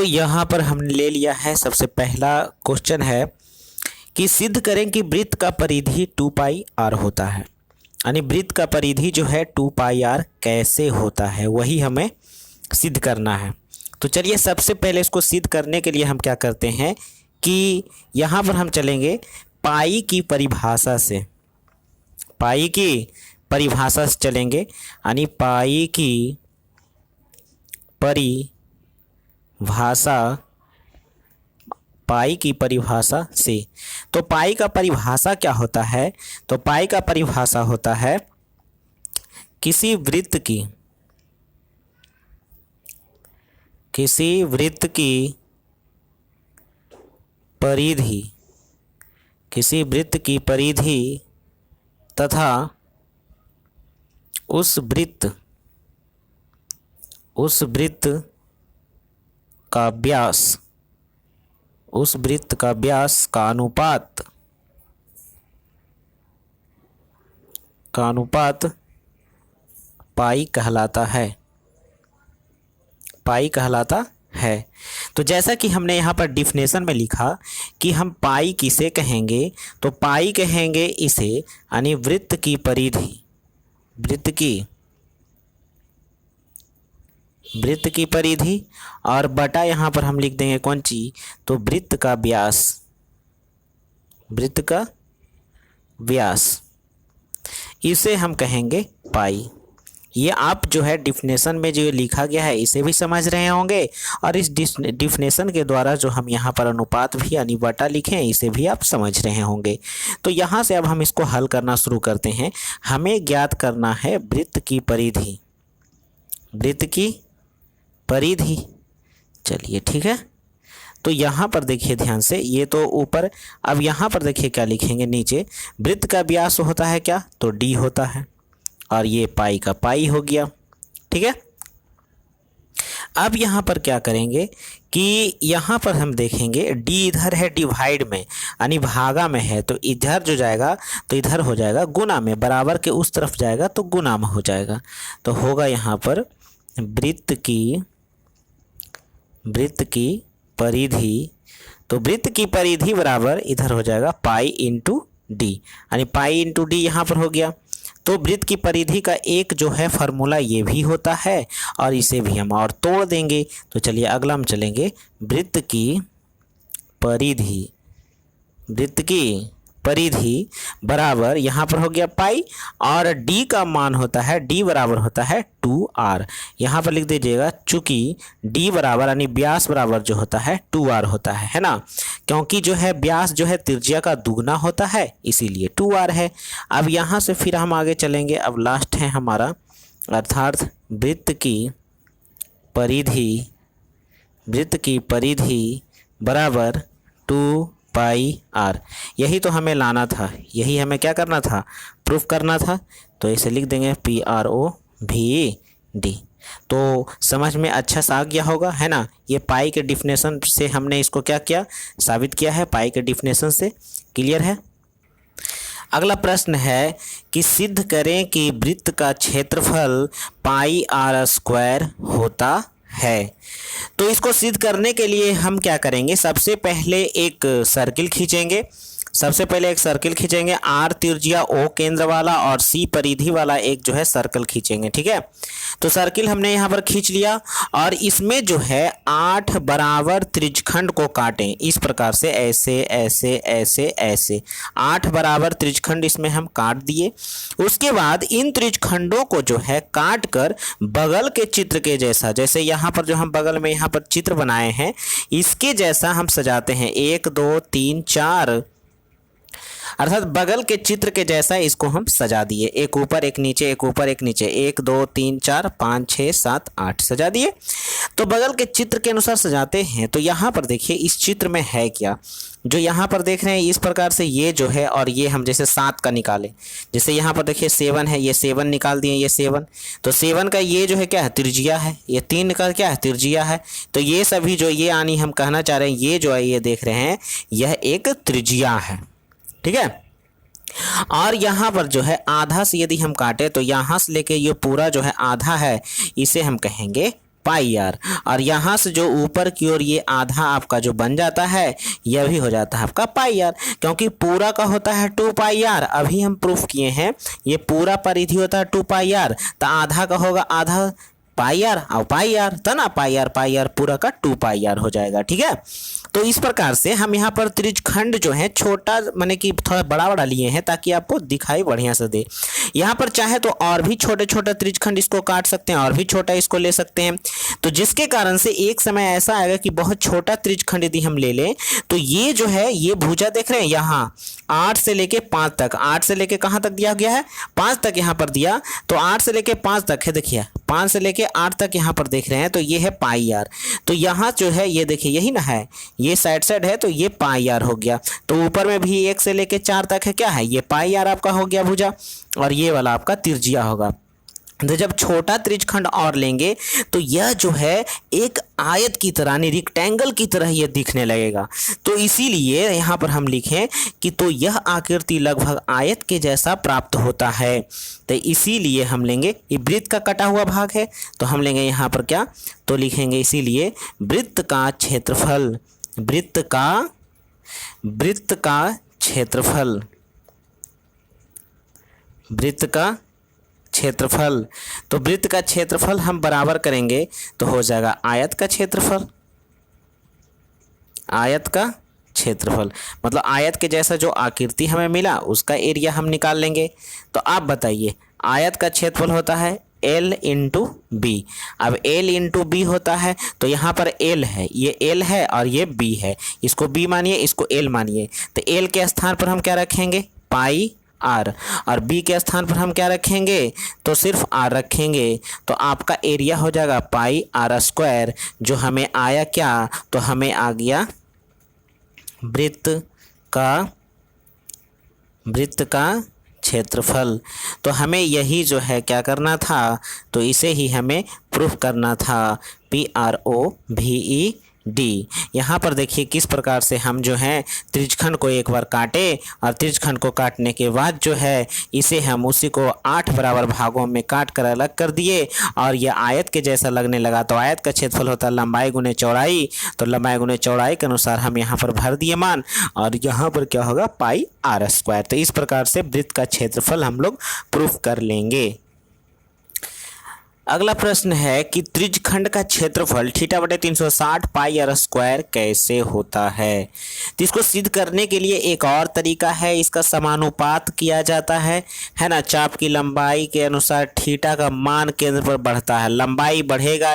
यहाँ पर हमने ले लिया है, सबसे पहला क्वेश्चन है कि सिद्ध करें कि वृत्त का परिधि 2 पाई आर होता है। यानी वृत्त का परिधि जो है 2 पाई आर कैसे होता है, वही हमें सिद्ध करना है। तो चलिए सबसे पहले इसको सिद्ध करने के लिए हम क्या करते हैं कि यहाँ पर हम चलेंगे पाई की परिभाषा से, पाई की परिभाषा से चलेंगे। यानी पाई की परिभाषा से। तो पाई का परिभाषा क्या होता है? तो पाई का परिभाषा होता है किसी वृत्त की परिधि तथा उस वृत्त का व्यास का अनुपात पाई कहलाता है। तो जैसा कि हमने यहाँ पर डिफिनेशन में लिखा कि हम पाई किसे कहेंगे, तो पाई कहेंगे इसे यानी वृत्त की परिधि और बटा यहाँ पर हम लिख देंगे कौन सी, तो वृत्त का व्यास, इसे हम कहेंगे पाई। ये आप जो है डिफिनेशन में जो लिखा गया है इसे भी समझ रहे होंगे और इस डिफिनेशन के द्वारा जो हम यहाँ पर अनुपात भी यानी बटा लिखे हैं इसे भी आप समझ रहे होंगे। तो यहाँ से अब हम इसको हल करना शुरू करते हैं। हमें ज्ञात करना है वृत्त की परिधि। चलिए ठीक है, तो यहाँ पर देखिए ध्यान से, ये तो ऊपर, अब यहाँ पर देखिए क्या लिखेंगे नीचे। वृत्त का व्यास होता है क्या, तो डी होता है और ये पाई का पाई हो गया। ठीक है, अब यहाँ पर क्या करेंगे कि यहाँ पर हम देखेंगे डी इधर है डिवाइड में यानी भागा में है, तो इधर जो जाएगा तो इधर हो जाएगा गुना में, बराबर के उस तरफ जाएगा तो गुना में हो जाएगा। तो होगा यहाँ पर वृत्त की परिधि, तो वृत्त की परिधि बराबर इधर हो जाएगा पाई इंटू डी, यानी पाई इंटू डी यहाँ पर हो गया। तो वृत्त की परिधि का एक जो है फार्मूला ये भी होता है और इसे भी हम और तोड़ देंगे। तो चलिए अगला हम चलेंगे वृत्त की परिधि बराबर यहाँ पर हो गया पाई और डी का मान होता है, डी बराबर होता है 2r। यहाँ पर लिख दीजिएगा चूंकि डी बराबर यानी व्यास बराबर जो होता है 2r होता है ना, क्योंकि जो है व्यास जो है त्रिज्या का दुगना होता है इसीलिए 2r है। अब यहाँ से फिर हम आगे चलेंगे। अब लास्ट है हमारा, अर्थात वृत्त की परिधि बराबर 2 पाई आर। यही तो हमें लाना था, यही हमें क्या करना था, प्रूफ करना था। तो इसे लिख देंगे PROVD। तो समझ में अच्छा सा आ गया होगा, है ना। ये पाई के डिफिनेशन से हमने इसको क्या किया, साबित किया है, पाई के डिफिनेशन से। क्लियर है। अगला प्रश्न है कि सिद्ध करें कि वृत्त का क्षेत्रफल पाई आर स्क्वायर होता है। तो इसको सिद्ध करने के लिए हम क्या करेंगे, सबसे पहले एक सर्किल खींचेंगे। आर त्रिज्या ओ केंद्र वाला और सी परिधि वाला एक जो है सर्कल खींचेंगे। ठीक है, तो सर्किल हमने यहाँ पर खींच लिया और इसमें जो है 8 बराबर त्रिज्यखंड को काटें इस प्रकार से, ऐसे ऐसे ऐसे ऐसे 8 बराबर त्रिज्यखंड इसमें हम काट दिए। उसके बाद इन त्रिज्यखंडों को जो है काट कर बगल के चित्र के जैसा, जैसे यहाँ पर जो हम बगल में यहाँ पर चित्र बनाए हैं इसके जैसा हम सजाते हैं। 1 2 3 4, अर्थात बगल के चित्र के जैसा इसको हम सजा दिए, एक ऊपर एक नीचे, एक ऊपर एक नीचे, 1 2 3 4 5 6 7 8 सजा दिए। तो बगल के चित्र के अनुसार सजाते हैं। तो यहाँ पर देखिए इस चित्र में है क्या, जो यहाँ पर देख रहे हैं इस प्रकार से ये जो है, और ये हम जैसे 7 का निकालें, जैसे यहाँ पर देखिए 7 है, ये 7 निकाल दिए, ये 7, तो 7 का ये जो है क्या है, त्रिज्या है, ये 3 का क्या है, त्रिज्या है। तो ये सभी जो ये यानी हम कहना चाह रहे हैं ये जो है ये देख रहे हैं यह एक त्रिज्या है। ठीक है, और यहाँ पर जो है आधा से यदि हम काटे तो यहाँ से लेके ये पूरा जो है आधा है, इसे हम कहेंगे पाई आर, और यहाँ से जो ऊपर की ओर ये आधा आपका जो बन जाता है यह भी हो जाता है आपका पाई आर, क्योंकि पूरा का होता है 2 पाई आर। अभी हम प्रूफ किए हैं ये पूरा परिधि होता है 2 पाई आर, तो आधा का होगा आधा पाई आर और पाई आर, तो ना पाई आर पूरा का 2 पाई आर हो जाएगा। ठीक है, तो इस प्रकार से हम यहाँ पर त्रिज्यखंड जो है छोटा माने कि थोड़ा बड़ा बड़ा लिए हैं ताकि आपको दिखाई बढ़िया से दे। यहाँ पर चाहे तो और भी छोटे छोटे त्रिज्यखंड इसको काट सकते हैं और भी छोटा इसको ले सकते हैं, तो जिसके कारण से एक समय ऐसा आएगा कि बहुत छोटा त्रिज्यखंड यदि हम ले लें तो ये जो है ये भुजा देख रहे हैं यहाँ 8 से लेके 5 तक, 8 से लेके कहाँ तक दिया गया है 5 तक यहाँ पर दिया, तो 8 से लेके 5 तक है, देखिए 5 से लेके 8 तक यहाँ पर देख रहे हैं, तो ये है पाई आर। तो यहाँ जो है ये देखिए यही ना है, ये साइड है तो ये पाई आर हो गया। तो ऊपर में भी 1 से लेके 4 तक है, क्या है ये पाई आर आपका हो गया भुजा, और ये वाला आपका त्रिज्या होगा। तो जब छोटा त्रिज्यखंड और लेंगे तो यह जो है एक आयत की तरह यानी रेक्टेंगल की तरह यह दिखने लगेगा। तो इसीलिए यहाँ पर हम लिखें कि तो यह आकृति लगभग आयत के जैसा प्राप्त होता है। तो इसीलिए हम लेंगे ये वृत्त का कटा हुआ भाग है, तो हम लेंगे यहाँ पर क्या, तो लिखेंगे इसीलिए वृत्त का क्षेत्रफल, वृत्त का क्षेत्रफल, वृत्त का क्षेत्रफल। तो वृत्त का क्षेत्रफल हम बराबर करेंगे तो हो जाएगा आयत का क्षेत्रफल, आयत का क्षेत्रफल मतलब आयत के जैसा जो आकृति हमें मिला उसका एरिया हम निकाल लेंगे। तो आप बताइए आयत का क्षेत्रफल होता है L इंटू बी। अब L इंटू बी होता है तो यहाँ पर L है, ये L है और ये B है, इसको B मानिए इसको L मानिए। तो L के स्थान पर हम क्या रखेंगे पाई आर, और बी के स्थान पर हम क्या रखेंगे तो सिर्फ आर रखेंगे। तो आपका एरिया हो जाएगा पाई आर स्क्वायर, जो हमें आया क्या, तो हमें आ गया वृत्त का क्षेत्रफल। तो हमें यही जो है क्या करना था, तो इसे ही हमें प्रूफ करना था, PROVED। यहाँ पर देखिए किस प्रकार से हम जो है त्रिज्यखंड को एक बार काटे और त्रिज्यखंड को काटने के बाद जो है इसे हम उसी को 8 बराबर भागों में काट कर अलग कर दिए और यह आयत के जैसा लगने लगा। तो आयत का क्षेत्रफल होता है लंबाई गुने चौड़ाई, तो लंबाई गुने चौड़ाई के अनुसार हम यहाँ पर भर दिए मान, और यहाँ पर क्या होगा पाई आर स्क्वायर। तो इस प्रकार से वृत्त का क्षेत्रफल हम लोग प्रूफ कर लेंगे। अगला प्रश्न है कि त्रिज्यखंड का क्षेत्रफल θ/360 पाई आर स्क्वायर कैसे होता है। तो इसको सिद्ध करने के लिए एक और तरीका है, इसका समानुपात किया जाता है ना। चाप की लंबाई के अनुसार थीटा का मान केंद्र पर बढ़ता है, लंबाई बढ़ेगा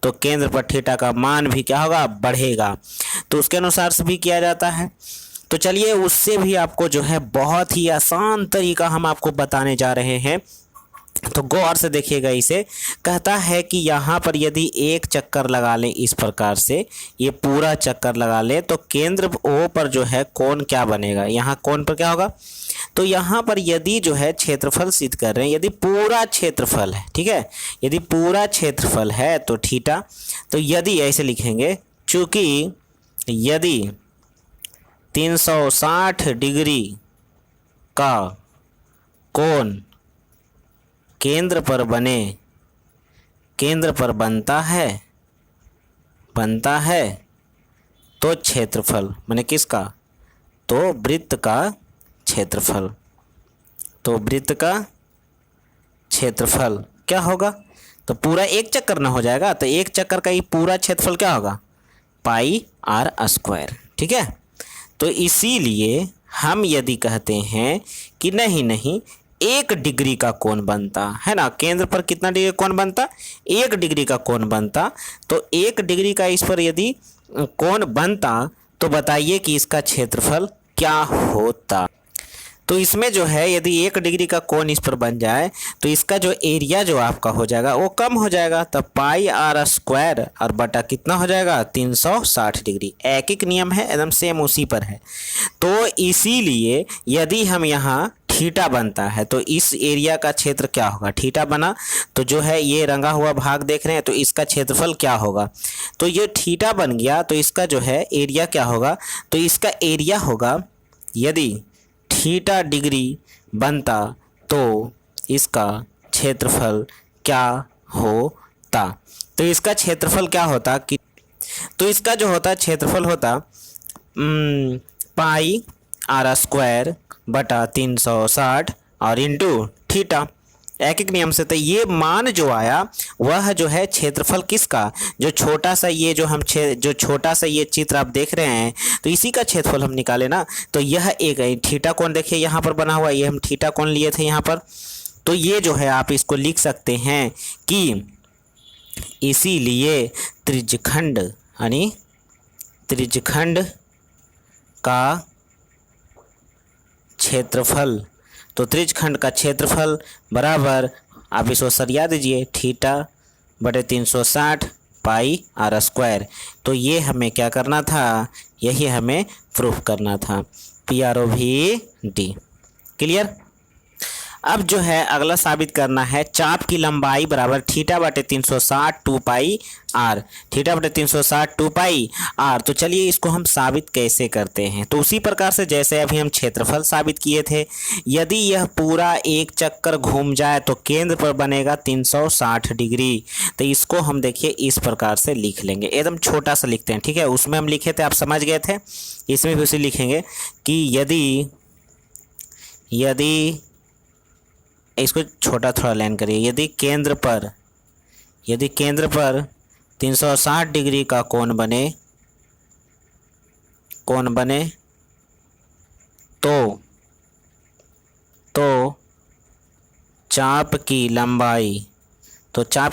तो केंद्र पर थीटा का मान भी क्या होगा बढ़ेगा, तो उसके अनुसार से भी किया जाता है। तो चलिए उससे भी आपको जो है बहुत ही आसान तरीका हम आपको बताने जा रहे हैं। तो गौर से देखिएगा, इसे कहता है कि यहाँ पर यदि एक चक्कर लगा लें इस प्रकार से, ये पूरा चक्कर लगा लें तो केंद्र O पर जो है कोण क्या बनेगा, यहाँ कोण पर क्या होगा। तो यहाँ पर यदि जो है क्षेत्रफल सिद्ध कर रहे हैं, यदि पूरा क्षेत्रफल है, ठीक है, यदि पूरा क्षेत्रफल है तो थीटा, तो यदि ऐसे लिखेंगे चूँकि यदि 360 डिग्री का कोण केंद्र पर बनता है तो क्षेत्रफल माने किसका, तो वृत्त का क्षेत्रफल, तो वृत्त का क्षेत्रफल क्या होगा, तो पूरा एक चक्कर ना हो जाएगा, तो एक चक्कर का ही पूरा क्षेत्रफल क्या होगा पाई आर स्क्वायर। ठीक है, तो इसीलिए हम यदि कहते हैं कि नहीं 1 डिग्री का कोण बनता है ना, केंद्र पर कितना डिग्री कोण बनता, 1 डिग्री का कोण बनता, तो 1 डिग्री का इस पर यदि कोण बनता तो बताइए कि इसका क्षेत्रफल क्या होता। तो इसमें जो है यदि 1 डिग्री का कोण इस पर बन जाए तो इसका जो एरिया जो आपका हो जाएगा वो कम हो जाएगा, तब पाई आर स्क्वायर और बटा कितना हो जाएगा 360 डिग्री। एक एक नियम है एकदम सेम उसी पर है। तो इसीलिए यदि हम यहाँ थीटा बनता है तो इस एरिया का क्षेत्र क्या होगा, थीटा बना तो जो है ये रंगा हुआ भाग देख रहे हैं, तो इसका क्षेत्रफल क्या होगा, तो ये थीटा बन गया तो इसका जो है एरिया क्या होगा, तो इसका एरिया होगा यदि थीटा डिग्री बनता तो इसका क्षेत्रफल क्या होता। तो इसका क्षेत्रफल क्या होता कि, तो इसका जो होता क्षेत्रफल होता पाई आर स्क्वायर बटा 360 और इंटू थीटा। एक एक नियम से। तो ये मान जो आया वह जो है क्षेत्रफल किसका, जो छोटा सा ये जो छोटा सा ये चित्र आप देख रहे हैं, तो इसी का क्षेत्रफल हम निकाले ना। तो यह एक थीटा कोण देखिए यहाँ पर बना हुआ, ये हम थीटा कोण लिए थे यहाँ पर। तो ये जो है आप इसको लिख सकते हैं कि इसीलिए त्रिज्यखंड यानी त्रिज्यखंड का क्षेत्रफल, तो त्रिज्यखंड का क्षेत्रफल बराबर, आप इसको सरिया दीजिए, थीटा बटे 360 पाई आर स्क्वायर। तो ये हमें क्या करना था, यही हमें प्रूफ करना था, PROV क्लियर। अब जो है अगला साबित करना है चाप की लंबाई बराबर थीटा बटे 360 2 पाई आर, थीटा बटे 360 2 पाई आर। तो चलिए इसको हम साबित कैसे करते हैं। तो उसी प्रकार से जैसे अभी हम क्षेत्रफल साबित किए थे, यदि यह पूरा एक चक्कर घूम जाए तो केंद्र पर बनेगा 360 डिग्री। तो इसको हम देखिए इस प्रकार से लिख लेंगे, एकदम छोटा सा लिखते हैं, ठीक है। उसमें हम लिखे थे, आप समझ गए थे, इसमें भी उसे लिखेंगे कि यदि इसको छोटा थोड़ा लाइन करिए, यदि केंद्र पर 360 डिग्री का कोण बने तो चाप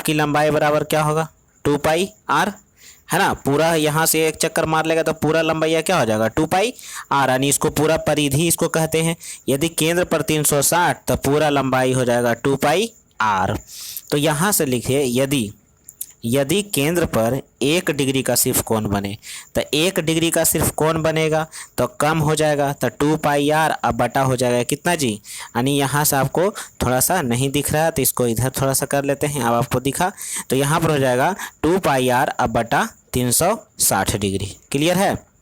की लंबाई बराबर क्या होगा, 2 पाई आर, है ना। पूरा यहाँ से एक चक्कर मार लेगा तो पूरा लंबाई क्या हो जाएगा, 2 पाई आर, यानी इसको पूरा परिधि इसको कहते हैं। यदि केंद्र पर 360 तो पूरा लंबाई हो जाएगा 2 पाई आर। तो यहाँ से लिखिए यदि केंद्र पर 1 डिग्री का सिर्फ कोण बने, तो 1 डिग्री का सिर्फ कोण बनेगा तो कम हो जाएगा, तो 2 पाई आर अब बटा हो जाएगा कितना जी, यानी यहाँ से आपको थोड़ा सा नहीं दिख रहा है तो इसको इधर थोड़ा सा कर लेते हैं, अब आपको दिखा। तो यहाँ पर हो जाएगा 2 पाई आर अब बटा 360 डिग्री, क्लियर है।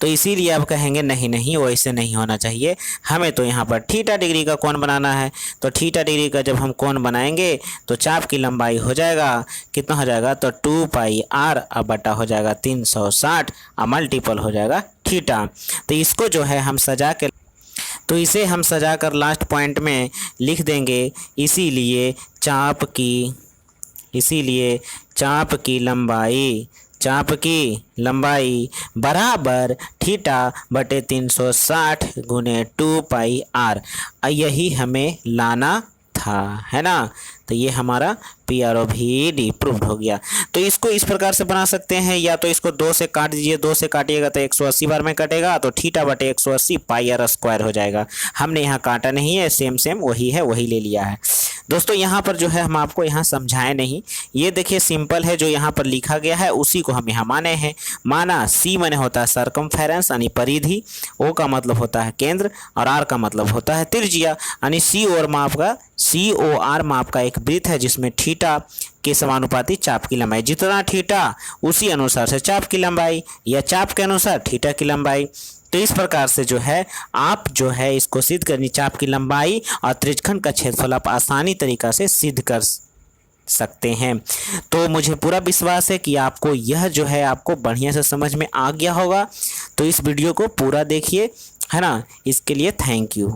तो इसीलिए आप कहेंगे नहीं वैसे नहीं होना चाहिए, हमें तो यहाँ पर थीटा डिग्री का कोण बनाना है। तो थीटा डिग्री का जब हम कोण बनाएंगे तो चाप की लंबाई हो जाएगा कितना हो जाएगा, तो 2 पाई आर अब बटा हो जाएगा 360 और मल्टीपल हो जाएगा थीटा। तो इसको जो है हम इसे हम सजा कर लास्ट पॉइंट में लिख देंगे, इसीलिए चाप की लंबाई बराबर थीटा बटे 360 गुने 2 पाई आर, यही हमें लाना था, है ना। तो ये हमारा PROV प्रूव्ड हो गया। तो इसको इस प्रकार से बना सकते हैं, या तो इसको 2 से काट दीजिए, 2 से काटिएगा तो 180 बार में कटेगा, तो थीटा बटे 180 पाई आर स्क्वायर हो जाएगा। हमने यहाँ काटा नहीं है, सेम वही है, वही ले लिया है। दोस्तों यहाँ पर जो है हम आपको यहाँ समझाए नहीं, ये देखिए सिंपल है, जो यहाँ पर लिखा गया है उसी को हम यहाँ माने हैं। माना C माने होता है सरकमफेरेंस यानी परिधि, O का मतलब होता है केंद्र और R का मतलब होता है त्रिज्या, यानी COR माप का एक वृत्त है जिसमें थीटा के समानुपाती चाप की लंबाई, जितना थीटा उसी अनुसार से चाप की लंबाई, या चाप के अनुसार थीटा की लंबाई। तो इस प्रकार से जो है आप जो है इसको सिद्ध करनी, चाप की लंबाई और त्रिज्यखंड का क्षेत्रफल आप आसानी तरीका से सिद्ध कर सकते हैं। तो मुझे पूरा विश्वास है कि आपको यह जो है आपको बढ़िया से समझ में आ गया होगा। तो इस वीडियो को पूरा देखिए, है ना। इसके लिए थैंक यू।